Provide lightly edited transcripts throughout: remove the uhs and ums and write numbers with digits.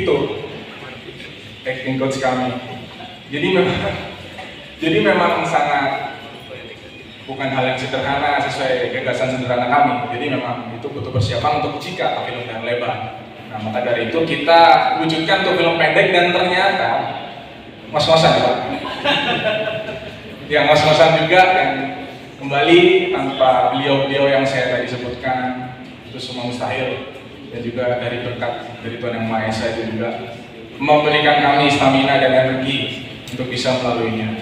itu acting coach kami. Jadi memang sangat bukan hal yang sederhana sesuai gagasan sederhana kami. Jadi memang itu butuh persiapan untuk jika film dan lebar. Nah, maka dari itu kita wujudkan untuk film pendek dan ternyata ngos-ngosan Pak. Yang ngos-ngosan juga yang kembali tanpa beliau-beliau yang saya tadi sebutkan itu semua mustahil, dan juga dari berkat dari Tuhan Yang Maha Esa itu juga memberikan kami stamina dan energi untuk bisa melaluinya.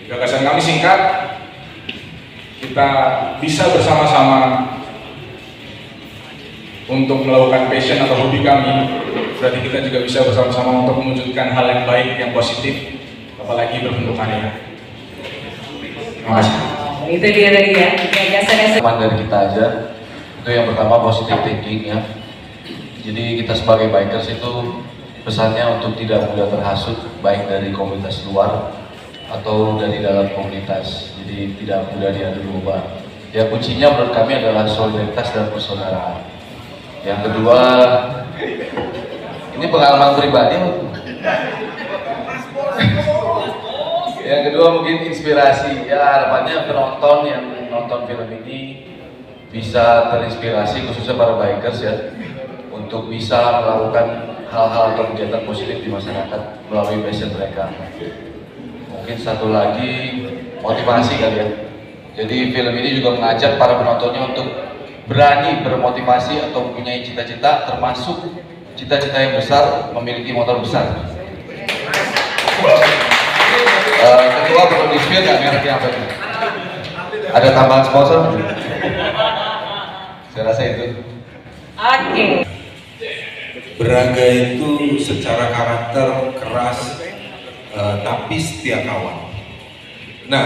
Gagasan kami singkat, kita bisa bersama-sama untuk melakukan passion atau hobi kami, berarti kita juga bisa bersama-sama untuk mewujudkan hal yang baik, yang positif, apalagi berbentuk karya. Terima kasih. Itu dia tadi ya, gagasan dari kita aja. Itu yang pertama, positive thinking ya. Jadi kita sebagai bikers itu pesannya untuk tidak mudah terhasut, baik dari komunitas luar atau dari dalam komunitas. Jadi tidak mudah diadu domba. Ya, kuncinya menurut kami adalah solidaritas dan persaudaraan. Yang kedua, ini pengalaman pribadi. Yang kedua mungkin inspirasi. Ya, harapannya penonton yang nonton film ini bisa terinspirasi, khususnya para bikers ya, untuk bisa melakukan hal-hal atau kegiatan positif di masyarakat melalui passion mereka. Mungkin satu lagi, motivasi kali ya. Jadi film ini juga mengajak para penontonnya untuk berani bermotivasi atau mempunyai cita-cita, termasuk cita-cita yang besar, memiliki motor besar. Kedua, perlu di-spill nggak mereknya apa itu? Ada tambahan sponsor? Saya rasa itu. Oke. Braga itu secara karakter keras, tapi setia kawan. Nah,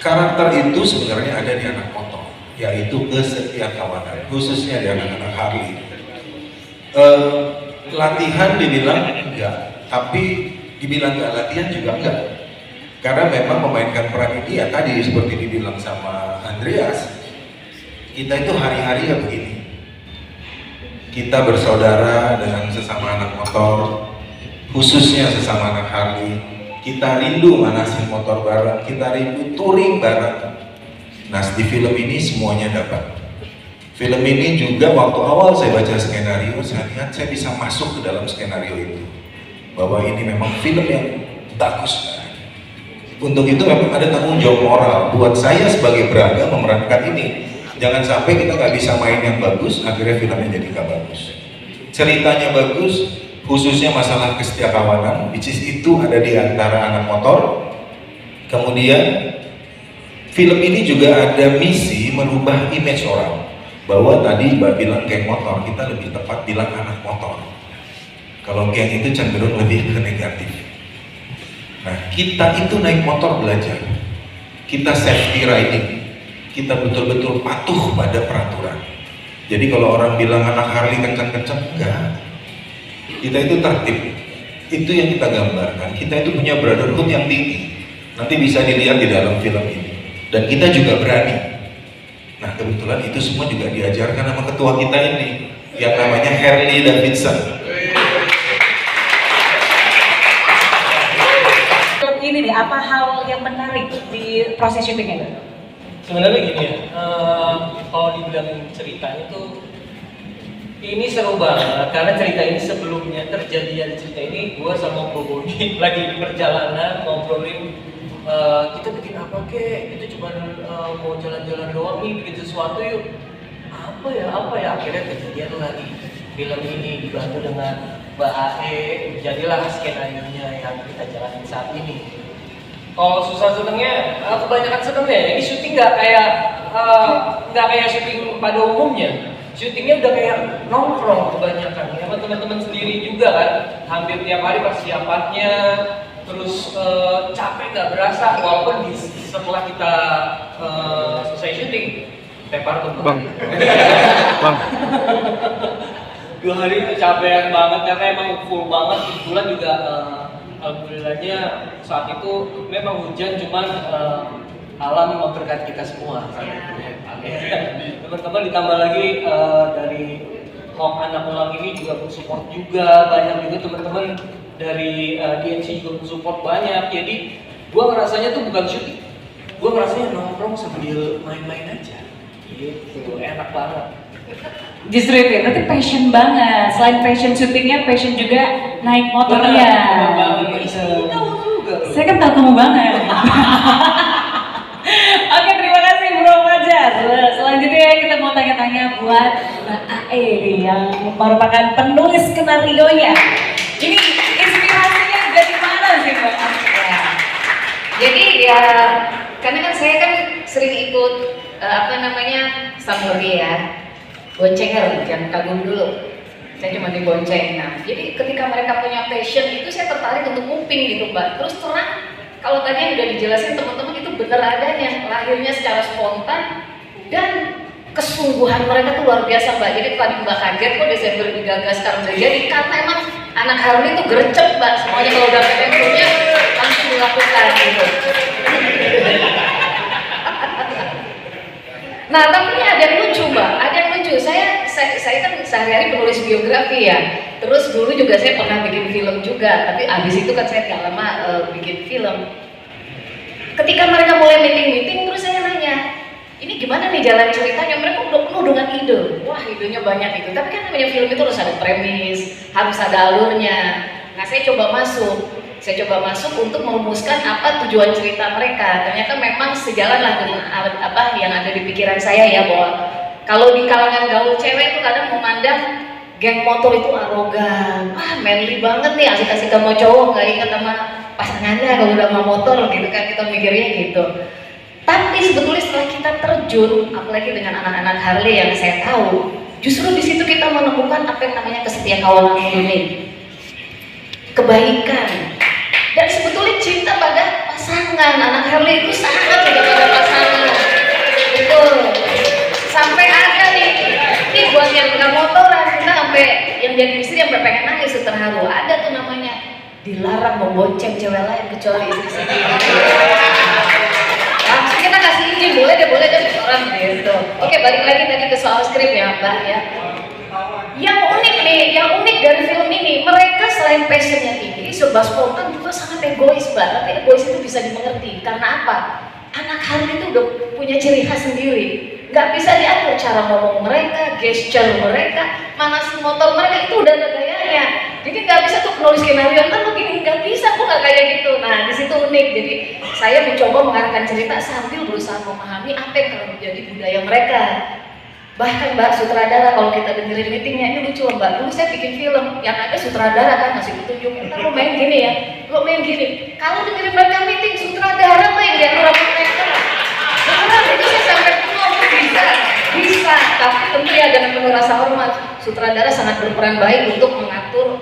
karakter itu sebenarnya ada di anak motor, yaitu kesetiakawanan, khususnya di anak-anak Harley. Latihan dibilang enggak, tapi dibilang enggak latihan juga enggak. Karena memang memainkan peran ini ya tadi seperti dibilang sama Andreas, kita itu hari-hari ya begini. Kita bersaudara dengan sesama anak motor, khususnya sesama anak Harley. Kita rindu manasin motor bareng, kita rindu touring bareng. Nah, di film ini semuanya dapat. Film ini juga waktu awal saya baca skenario, saya lihat saya bisa masuk ke dalam skenario itu. Bahwa ini memang film yang bagus. Untuk itu memang ada tanggung jawab moral buat saya sebagai Braga memerankan ini. Jangan sampai kita nggak bisa main yang bagus, akhirnya filmnya jadi nggak bagus. Ceritanya bagus, khususnya masalah kesetiakawanan, which is itu ada di antara anak motor. Kemudian film ini juga ada misi merubah image orang, bahwa tadi Mbak bilang geng motor, kita lebih tepat bilang anak motor. Kalau geng itu cenderung lebih ke negatif. Nah, kita itu naik motor belajar, kita safety riding, kita betul-betul patuh pada peraturan. Jadi kalau orang bilang anak Harley kencang-kencang, enggak. Kita itu tertib, itu yang kita gambarkan. Kita itu punya brotherhood yang tinggi. Nanti bisa dilihat di dalam film ini. Dan kita juga berani. Nah, kebetulan itu semua juga diajarkan sama ketua kita ini, yang namanya Harley Davidson. Ini nih, apa hal yang menarik di proses syutingnya? Sebenarnya gini ya, kalau dibilang ceritanya tuh ini seru banget karena cerita ini sebelumnya terjadinya cerita ini gue sama Bro Boni lagi di perjalanan ngobrolin kita bikin apa kek, kita cuma mau jalan-jalan doang nih, bikin sesuatu yuk. Apa ya akhirnya kejadian lagi film ini dibantu dengan Mbak AE, jadilah skenario-nya yang kita jalanin saat ini. Kalau susah senengnya, kebanyakan senengnya ini syuting nggak kayak syuting pada umumnya. Syutingnya udah kayak nongkrong kebanyakan, ya teman-teman sendiri juga kan. Hampir tiap hari persiapannya, terus capek nggak berasa. Walaupun setelah kita selesai syuting, tepar tuh bang. 2 hari itu capek banget karena emang full banget. Kebetulan juga alhamdulillahnya saat itu memang hujan, cuman alam memberkati kita semua. Teman-teman ditambah lagi dari Hawk Anak Ulang ini juga support juga, banyak juga teman-teman dari DNC juga support banyak. Jadi gua ngerasanya tuh bukan syuting, gua ngerasanya nongkrong sambil main-main aja gitu, enak banget. Justru itu ya, berarti passion banget. Selain passion syutingnya, passion juga naik motornya. Benar banget. Gitu. Tahu juga loh. Saya kan tahu kamu banget. Oke, terima kasih Bro Fajar. Selanjutnya kita mau tanya-tanya buat Mbak AE nih, yang merupakan penulis skenario-nya. Ini inspirasinya dari mana sih Mbak AE? Jadi ya, karena kan saya kan sering ikut Samuri ya, boncenger, jangan kagum dulu. Saya cuma dibonceng. Nah, jadi ketika mereka punya passion itu saya tertarik untuk nguping gitu Mbak. Terus terang, kalau tadi yang udah dijelasin teman-teman itu benar adanya, lahirnya secara spontan dan kesungguhan mereka tuh luar biasa Mbak. Jadi tadi Mbak kaget kok Desember digagas sekarang udah jadi, karena emang anak Harley itu gercep Mbak, semuanya kalau udah pengen punya langsung dilakukan gitu. Nah, tapi ini ada yang lucu Mbak, ada yang lucu. Saya kan sehari-hari penulis biografi ya. Terus dulu juga saya pernah bikin film juga, tapi abis itu kan saya gak lama bikin film. Ketika mereka mulai meeting-meeting, terus saya nanya, ini gimana nih jalan ceritanya? Mereka udah penuh dengan ide. Wah, idenya banyak itu. Tapi kan namanya film itu harus ada premis, harus ada alurnya. Nah, saya coba masuk untuk merumuskan apa tujuan cerita mereka. Ternyata memang sejalan lah dengan apa yang ada di pikiran saya ya, bahwa kalau di kalangan gaul cewek itu kadang memandang geng motor itu arogan, manly banget nih, asik-asik sama cowok, nggak ingat sama pasangannya kalau udah sama motor gitu kan, kita mikirnya gitu. Tapi sebetulnya setelah kita terjun, apalagi dengan anak-anak Harley yang saya tahu, justru di situ kita menemukan apa yang namanya kesetiakawanan murni, kebaikan, dan sebetulnya cinta pada pasangan. Anak Harley itu sangat cinta pada pasangan, betul. Sampai ada nih buat yang punya motoran, kita sampai yang jadi istri sampai pengen nangis terharu. Ada tuh namanya dilarang membonceng cewek lain kecuali istri sendiri. Langsung kita kasih izin, boleh deh motoran gitu. Oke, balik lagi tadi ke soal skrip ya Mbak ya. Yang unik dari film ini, mereka selain passionnya tinggi, serba spontan juga sangat egois Mbak. Tapi egois itu bisa dimengerti, karena apa? Anak Harley itu udah punya ciri khas sendiri. Nggak bisa diatur cara ngomong mereka, gesture mereka, manasin motor mereka, itu udah ada gayanya. Jadi nggak bisa tuh penulis skenario kan begini, nggak bisa, kok nggak kayak gitu. Nah, di situ unik. Jadi saya mencoba mengarahkan cerita sambil berusaha memahami apa yang akan menjadi budaya mereka. Bahkan Mbak sutradara, kalau kita dengerin meetingnya, ini lucu Mbak. Dulu saya bikin film, yang ada sutradara kan masih petunjuk, ntar lo main gini ya, lo main gini. Kalau dengerin mereka meeting, sutradara tuh yang diatur sama mereka. Beneran, itu saya sampai bisa. Tapi tentu ya dengan penuh rasa hormat, sutradara sangat berperan baik untuk mengatur